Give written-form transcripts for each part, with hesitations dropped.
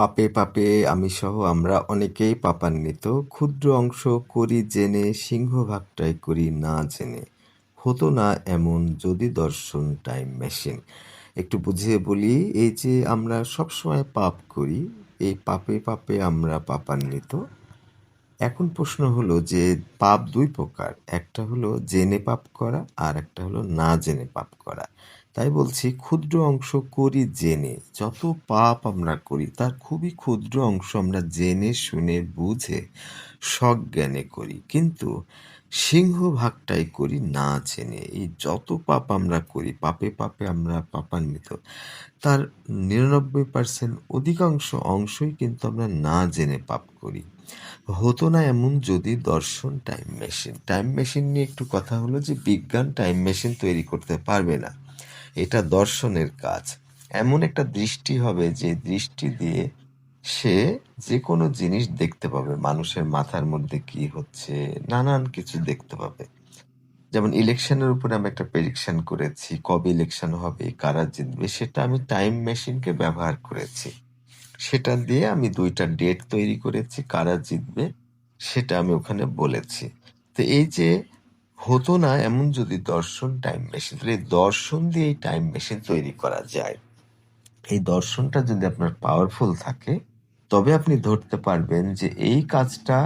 পাপে পাপে আমিসহ আমরা অনেকেই পাপান্বিত। ক্ষুদ্র অংশ করি জেনে, সিংহভাগটাই করি না জেনে। হতো না এমন যদি দর্শন টাইম মেশিন। একটু বুঝিয়ে বলি, এই যে আমরা সবসময় পাপ করি, এই পাপে পাপে আমরা পাপান্বিত। এখন প্রশ্ন হলো যে পাপ দুই প্রকার, একটা হলো জেনে পাপ করা আর একটা হলো না জেনে পাপ করা। তাই বলছি ক্ষুদ্র অংশ করি জেনে, যত পাপ আমরা করি তার খুবই ক্ষুদ্র অংশ আমরা জেনে শুনে বুঝে সজ্ঞানে করি, কিন্তু সিংহভাগটাই করি না জেনে। এই যত পাপ আমরা করি, পাপে পাপে আমরা পাপান্বিত, তার ৯৯% অধিকাংশ অংশই কিন্তু আমরা না জেনে পাপ করি। হতো না এমন যদি দর্শন টাইম মেশিন। টাইম মেশিন নিয়ে একটু কথা হলো যে বিজ্ঞান টাইম মেশিন তৈরি করতে পারবে না, এটা দর্শনের কাজ। এমন একটা দৃষ্টি হবে যে দৃষ্টি দিয়ে সে যে কোনো জিনিস দেখতে পাবে, মানুষের মাথার মধ্যে কি হচ্ছে, নানান কিছু দেখতে পাবে। যেমন ইলেকশনের উপরে আমি একটা প্রেডিকশন করেছি, কবে ইলেকশন হবে, কারা জিতবে, সেটা আমি টাইম মেশিনকে ব্যবহার করেছি। সেটা দিয়ে আমি ২টা ডেট তৈরি করেছি, কারা জিতবে সেটা আমি ওখানে বলেছি। তো এই যে হতো না এমন যদি দর্শন টাইম মেশিন, তাহলে এই দর্শন দিয়ে এই টাইম মেশিন তৈরি করা যায়। এই দর্শনটা যদি আপনার পাওয়ারফুল থাকে, তবে আপনি ধরতে পারবেন যে এই কাজটা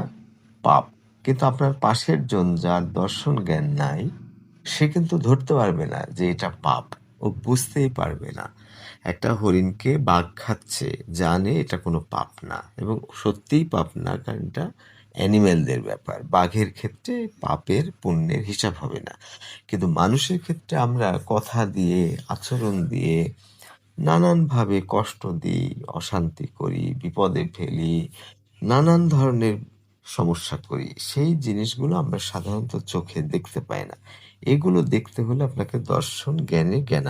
পাপ। কিন্তু আপনার পাশের জন যার দর্শন জ্ঞান নাই, সে কিন্তু ধরতে পারবে না যে এটা পাপ, ও বুঝতেই পারবে না। একটা হরিণকে বাঘ খাচ্ছে, জানে এটা কোনো পাপ না, এবং সত্যিই পাপ না, কারণ এটা অ্যানিম্যালদের ব্যাপার। বাঘের ক্ষেত্রে পাপের পুণ্যের হিসাব হবে না, কিন্তু মানুষের ক্ষেত্রে আমরা কথা দিয়ে, আচরণ দিয়ে, নানানভাবে কষ্ট দিই, অশান্তি করি, বিপদে ফেলি, নানান ধরনের সমস্যা করি। সেই জিনিসগুলো আমরা সাধারণত চোখে দেখতে পাই না। এগুলো দেখতে হলে আপনাকে দর্শন জ্ঞানে জ্ঞান